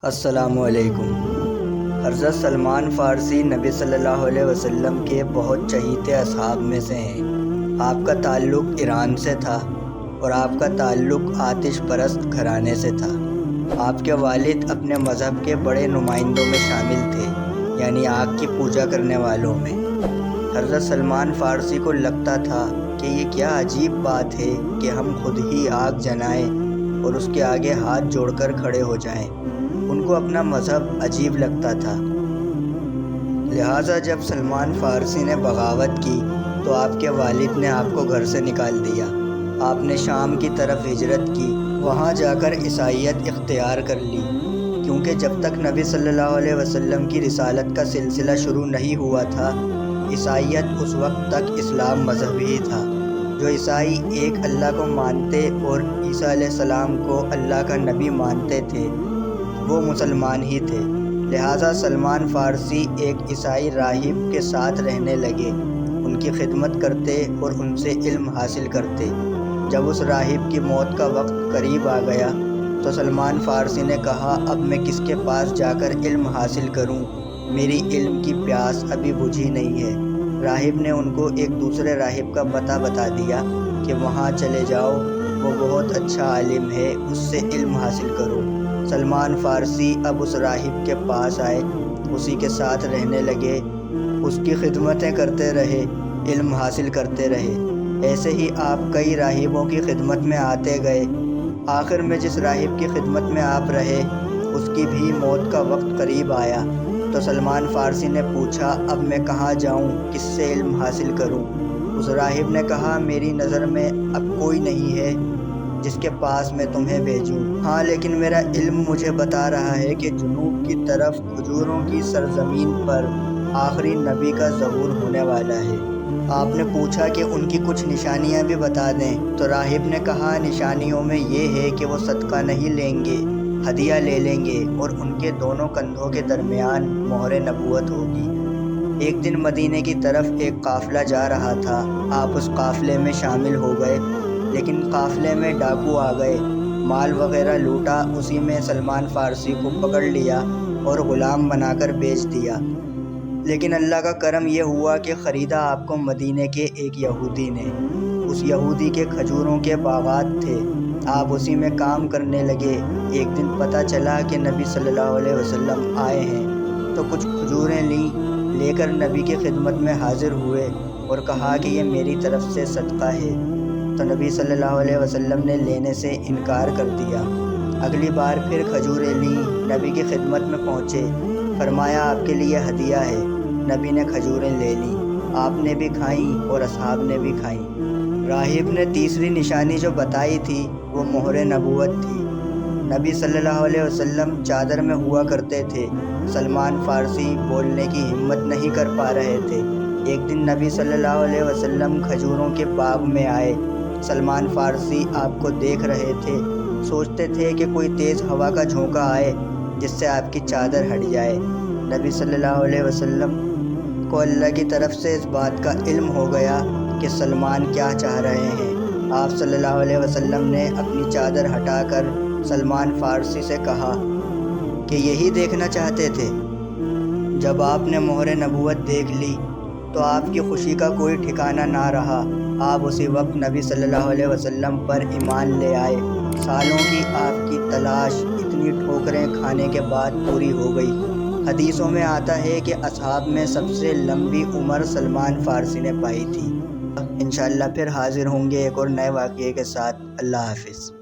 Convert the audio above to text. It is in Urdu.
السلام علیکم۔ حضرت سلمان فارسی نبی صلی اللہ علیہ وسلم کے بہت چہیتے اصحاب میں سے ہیں۔ آپ کا تعلق ایران سے تھا اور آپ کا تعلق آتش پرست گھرانے سے تھا۔ آپ کے والد اپنے مذہب کے بڑے نمائندوں میں شامل تھے، یعنی آگ کی پوجا کرنے والوں میں۔ حضرت سلمان فارسی کو لگتا تھا کہ یہ کیا عجیب بات ہے کہ ہم خود ہی آگ جلائیں اور اس کے آگے ہاتھ جوڑ کر کھڑے ہو جائیں۔ ان کو اپنا مذہب عجیب لگتا تھا، لہٰذا جب سلمان فارسی نے بغاوت کی تو آپ کے والد نے آپ کو گھر سے نکال دیا۔ آپ نے شام کی طرف ہجرت کی، وہاں جا کر عیسائیت اختیار کر لی، کیونکہ جب تک نبی صلی اللہ علیہ وسلم کی رسالت کا سلسلہ شروع نہیں ہوا تھا، عیسائیت اس وقت تک اسلام مذہب ہی تھا۔ جو عیسائی ایک اللہ کو مانتے اور عیسیٰ علیہ السلام کو اللہ کا نبی مانتے تھے، وہ مسلمان ہی تھے۔ لہٰذا سلمان فارسی ایک عیسائی راہب کے ساتھ رہنے لگے، ان کی خدمت کرتے اور ان سے علم حاصل کرتے۔ جب اس راہب کی موت کا وقت قریب آ گیا تو سلمان فارسی نے کہا، اب میں کس کے پاس جا کر علم حاصل کروں؟ میری علم کی پیاس ابھی بجھی نہیں ہے۔ راہب نے ان کو ایک دوسرے راہب کا پتہ بتا دیا کہ وہاں چلے جاؤ، وہ بہت اچھا عالم ہے، اس سے علم حاصل کرو۔ سلمان فارسی اب اس راہب کے پاس آئے، اسی کے ساتھ رہنے لگے، اس کی خدمتیں کرتے رہے، علم حاصل کرتے رہے۔ ایسے ہی آپ کئی راہبوں کی خدمت میں آتے گئے۔ آخر میں جس راہب کی خدمت میں آپ رہے، اس کی بھی موت کا وقت قریب آیا تو سلمان فارسی نے پوچھا، اب میں کہاں جاؤں، کس سے علم حاصل کروں؟ اس راہب نے کہا، میری نظر میں اب کوئی نہیں ہے جس کے پاس میں تمہیں بھیجوں۔ ہاں، لیکن میرا علم مجھے بتا رہا ہے کہ جنوب کی طرف کھجوروں کی سرزمین پر آخری نبی کا ظہور ہونے والا ہے۔ آپ نے پوچھا کہ ان کی کچھ نشانیاں بھی بتا دیں، تو راہب نے کہا، نشانیوں میں یہ ہے کہ وہ صدقہ نہیں لیں گے، ہدیہ لے لیں گے اور ان کے دونوں کندھوں کے درمیان مہر نبوت ہوگی۔ ایک دن مدینے کی طرف ایک قافلہ جا رہا تھا، آپ اس قافلے میں شامل ہو گئے، لیکن قافلے میں ڈاکو آ گئے، مال وغیرہ لوٹا، اسی میں سلمان فارسی کو پکڑ لیا اور غلام بنا کر بیچ دیا۔ لیکن اللہ کا کرم یہ ہوا کہ خریدا آپ کو مدینے کے ایک یہودی نے۔ اس یہودی کے کھجوروں کے باغات تھے، آپ اسی میں کام کرنے لگے۔ ایک دن پتہ چلا کہ نبی صلی اللہ علیہ وسلم آئے ہیں، تو کچھ کھجوریں لیں، لے کر نبی کی خدمت میں حاضر ہوئے اور کہا کہ یہ میری طرف سے صدقہ ہے، تو نبی صلی اللہ علیہ وسلم نے لینے سے انکار کر دیا۔ اگلی بار پھر کھجوریں لیں، نبی کی خدمت میں پہنچے، فرمایا آپ کے لیے ہدیہ ہے۔ نبی نے کھجوریں لے لیں، آپ نے بھی کھائیں اور اصحاب نے بھی کھائیں۔ راہب نے تیسری نشانی جو بتائی تھی وہ مہر نبوت تھی۔ نبی صلی اللہ علیہ وسلم چادر میں ہوا کرتے تھے، سلمان فارسی بولنے کی ہمت نہیں کر پا رہے تھے۔ ایک دن نبی صلی اللہ علیہ وسلم کھجوروں کے باغ میں آئے، سلمان فارسی آپ کو دیکھ رہے تھے، سوچتے تھے کہ کوئی تیز ہوا کا جھونکا آئے جس سے آپ کی چادر ہٹ جائے۔ نبی صلی اللہ علیہ وسلم کو اللہ کی طرف سے اس بات کا علم ہو گیا کہ سلمان کیا چاہ رہے ہیں۔ آپ صلی اللہ علیہ وسلم نے اپنی چادر ہٹا کر سلمان فارسی سے کہا کہ یہی دیکھنا چاہتے تھے۔ جب آپ نے مہر نبوت دیکھ لی تو آپ کی خوشی کا کوئی ٹھکانہ نہ رہا۔ آپ اسی وقت نبی صلی اللہ علیہ وسلم پر ایمان لے آئے۔ سالوں کی آپ کی تلاش اتنی ٹھوکریں کھانے کے بعد پوری ہو گئی۔ حدیثوں میں آتا ہے کہ اصحاب میں سب سے لمبی عمر سلمان فارسی نے پائی تھی۔ انشاءاللہ پھر حاضر ہوں گے ایک اور نئے واقعے کے ساتھ۔ اللہ حافظ۔